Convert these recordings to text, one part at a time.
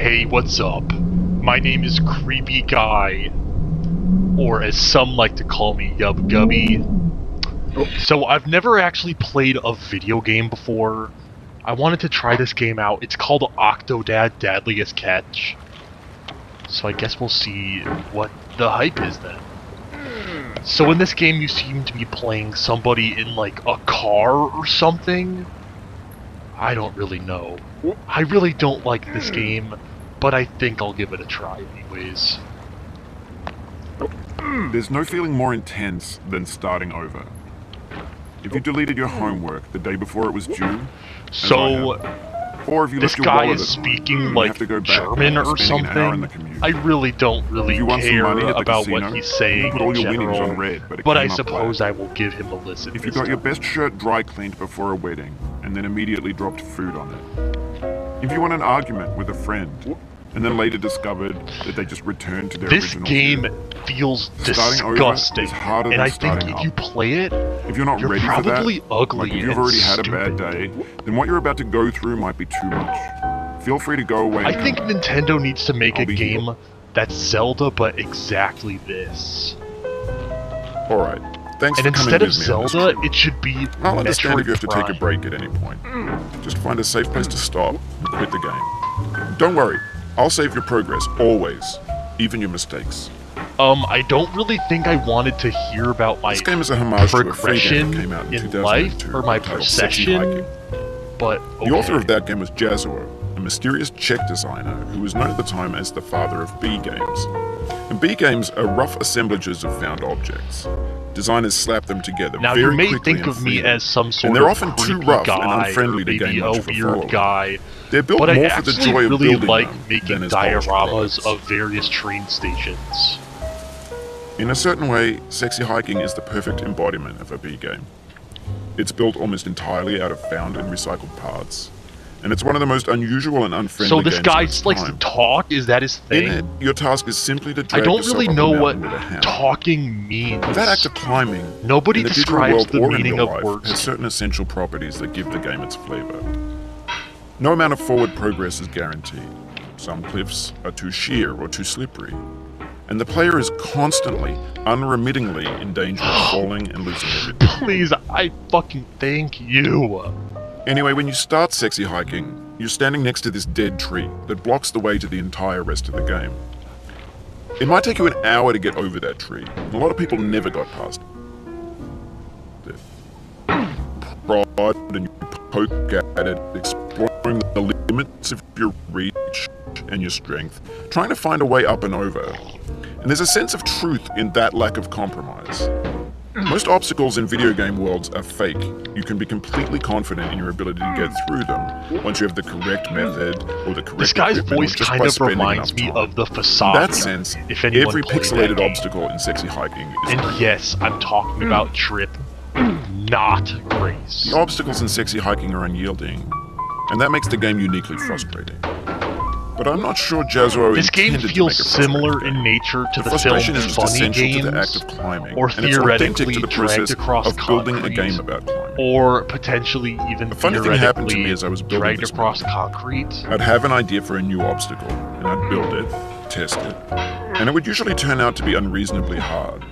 Hey, what's up? My name is Creepy Guy, or as some like to call me, Yub Gubby. So I've never actually played a video game before. I wanted to try this game out. It's called Octodad Deadliest Catch. So I guess we'll see what the hype is then. So in this game you seem to be playing somebody in like a car or something? I don't really know. I really don't like this game, but I think I'll give it a try anyways. There's no feeling more intense than starting over. If you deleted your homework the day before it was due, So, or if you this left your guy wallet is at home, speaking you like have to go back German after or spending an hour in the something. commute. I really don't If you want some care money at the about casino, what he's you saying put all in your winnings general, on red, but I came up suppose flat. I will give him a listen. If you this got your time. best shirt dry cleaned before a wedding, and then immediately dropped food on it. If you won an argument with a friend, and then later discovered that they just returned to their This original game view. feels Starting over disgusting, is harder and than I think starting if you up. play it, If you're not you're ready for that, probably ugly like if you've and already had a stupid. bad day, then what you're about to go through might be too much. Feel free to go away. I and think come back. Nintendo needs to make I'll a be here. game that's Zelda, but exactly this. Alright, thanks And for coming instead of with me on this Zelda, trip. it should be I'll understand Metroid if you have to take a Prime. break at any point. Just find a safe place to stop and quit the game. Don't worry, I'll save your progress, always. Even your mistakes. I don't really think I wanted to hear about my This game is a homage to a free game progression that came out in in 2002 life or my titled Sexy procession, Hiking. but okay. The author of that game was Jazuo, a mysterious Czech designer who was known at the time as the father of B games. And B games are rough assemblages of found objects. Designers slap them together Now very you may quickly think and of me freely. as some sort And they're of often too creepy rough and guy unfriendly or to maybe gain a much of a weird following. guy, They're built but I more for the actually joy of really building like them making than as polished dioramas products. of various train stations. In a certain way, Sexy Hiking is the perfect embodiment of a B game. It's built almost entirely out of found and recycled parts, and it's one of the most unusual and unfriendly So this games guy of its likes to time. talk? Is that his In thing? it, your task is simply to I drag don't yourself really up know a what mountain with a hammer. talking means. That act of climbing, Nobody in the digital describes world the or in meaning real of life, words. has certain essential properties that give the game its flavor. No amount of forward progress is guaranteed. Some cliffs are too sheer or too slippery, and the player is constantly, unremittingly in danger of falling and losing everything. Please, I fucking thank you. Anyway, when you start Sexy Hiking, you're standing next to this dead tree that blocks the way to the entire rest of the game. It might take you an hour to get over that tree, and a lot of people never got past it. Prod and you poke at it, exploring the limits of your reach and your strength, trying to find a way up and over. And there's a sense of truth in that lack of compromise. Most obstacles in video game worlds are fake. You can be completely confident in your ability to get through them once you have the correct method or the correct This guy's equipment, or voice just kind by of spending reminds enough me time. of the In facade. that sense, if anyone every played that pixelated game. obstacle in Sexy Hiking is And great. yes, I'm talking about Trip, not Grace. The obstacles in Sexy Hiking are unyielding, and that makes the game uniquely frustrating. But I'm not sure Jazuo This game intended to feels make a frustrating similar in game. nature to the Frustration film is just Funny essential to the act Games, of climbing, or and it's authentic theoretically to the dragged process across of building a concrete, game about climbing. or potentially even A funny thing happened to theoretically me as I was building dragged this across concrete. I'd have an idea for a new obstacle, and I'd build it, test it, and it would usually turn out to be unreasonably hard.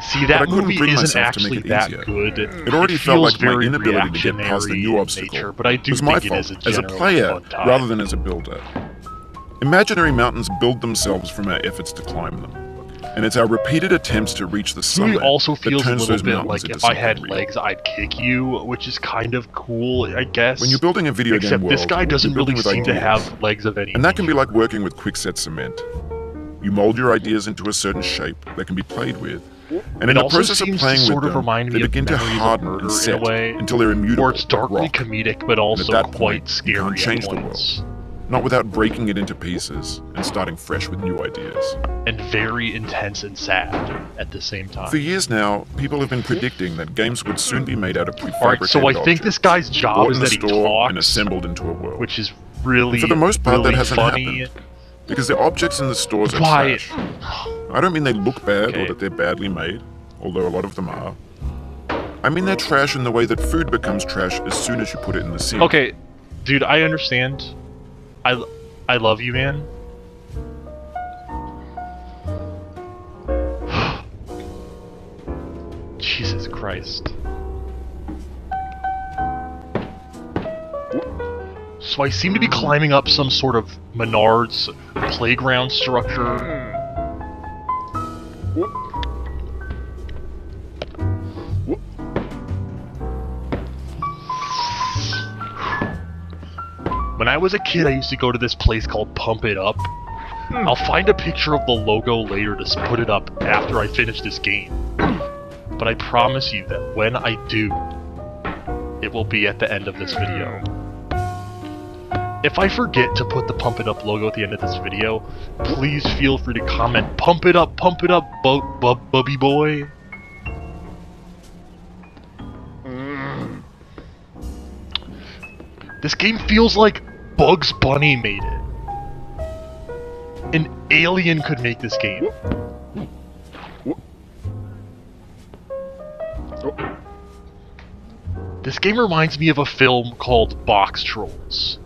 See, I that couldn't movie bring isn't myself to make actually it that easier. good. It already It felt feels like my very inability to get past the reactionary new in obstacle nature, but I do was my think fault it is as a generally player fun time. rather than as a builder. Imaginary mountains build themselves from our efforts to climb them, and it's our repeated attempts to reach the To me, summit also that feels a turns little those bit mountains like into if I had something real. legs, I'd kick you, which is kind of cool, I guess. When you're building a video game Except world, this guy doesn't you're building really with seem to ideas. have legs of any And that can be nature. like working with quickset cement. You mold your ideas into a certain shape that can be played with. And It in the also process of seems to playing sort with of them, remind they me of begin to Memories of harden Murder and in a set way, until they're immutable. Or it's darkly rock. comedic, but And also at that quite point, scary you can't change at the world. once. Not without breaking it into pieces and starting fresh with new ideas. And very intense and sad at the same time. For years now, people have been predicting that games would soon be made out of prefabricated Alright, so I think objects, this guy's job bought is in the that he store and talks, assembled into a world. which is really, For the most part, really that hasn't funny. happened. Because the objects in the stores are Why? trash. I don't mean they look bad Okay. or that they're badly made, although a lot of them are. I mean they're trash in the way that food becomes trash as soon as you put it in the sink. Okay, dude, I understand. I love you, man. Jesus Christ. So I seem to be climbing up some sort of Menards playground structure. When I was a kid, I used to go to this place called Pump It Up. I'll find a picture of the logo later to put it up after I finish this game. But I promise you that when I do, it will be at the end of this video. If I forget to put the Pump It Up logo at the end of this video, please feel free to comment, Pump it up, bubby boy. This game feels like Bugs Bunny made it. An alien could make this game. This game reminds me of a film called Box Trolls.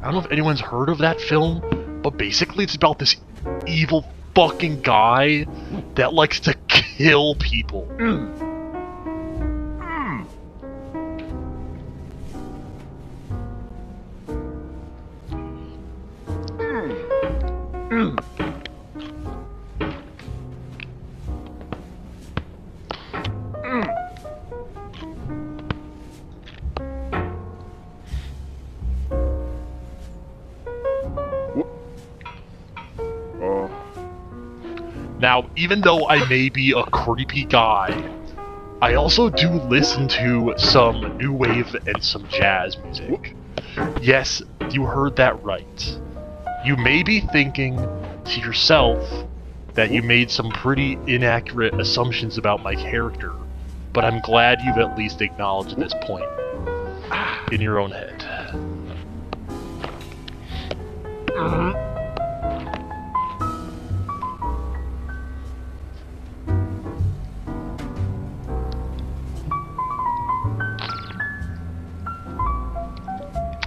I don't know if anyone's heard of that film, but basically it's about this evil fucking guy that likes to kill people. Now, even though I may be a creepy guy, I also do listen to some new wave and some jazz music. Yes, you heard that right. You may be thinking to yourself that you made some pretty inaccurate assumptions about my character, but I'm glad you've at least acknowledged this point in your own head.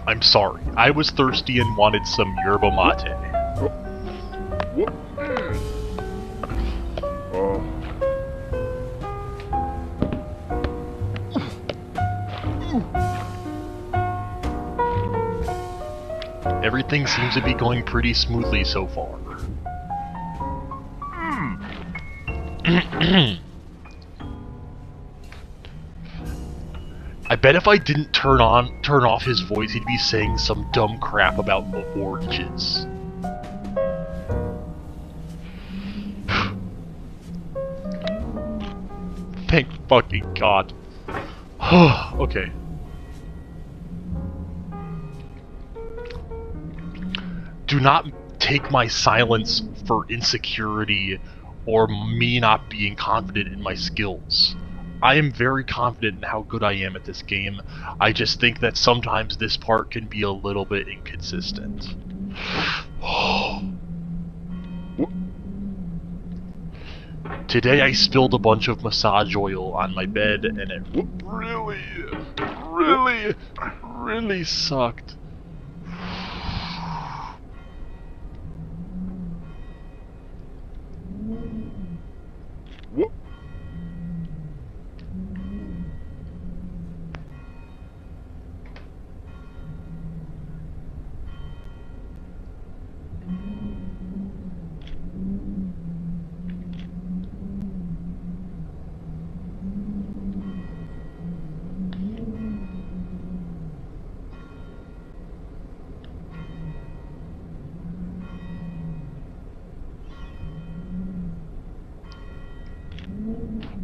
I'm sorry, I was thirsty and wanted some yerba mate. Everything seems to be going pretty smoothly so far. I bet if I didn't turn off his voice, he'd be saying some dumb crap about oranges. Thank fucking God. Okay. Do not take my silence for insecurity or me not being confident in my skills. I am very confident in how good I am at this game. I just think that sometimes this part can be a little bit inconsistent. Today I spilled a bunch of massage oil on my bed and it really sucked.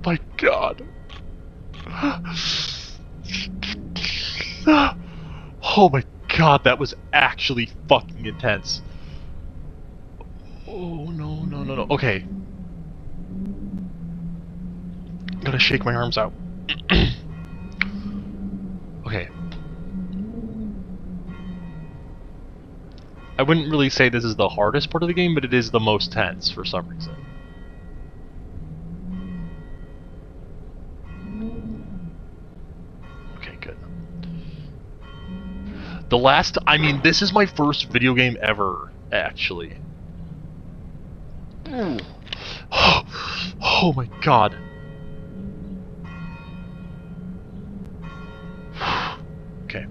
My God. Oh my God, that was actually fucking intense. Oh no. Okay. I'm gonna shake my arms out. Okay. I wouldn't really say this is the hardest part of the game, but it is the most tense for some reason. I mean, this is my first video game ever, actually. Oh my god. Okay.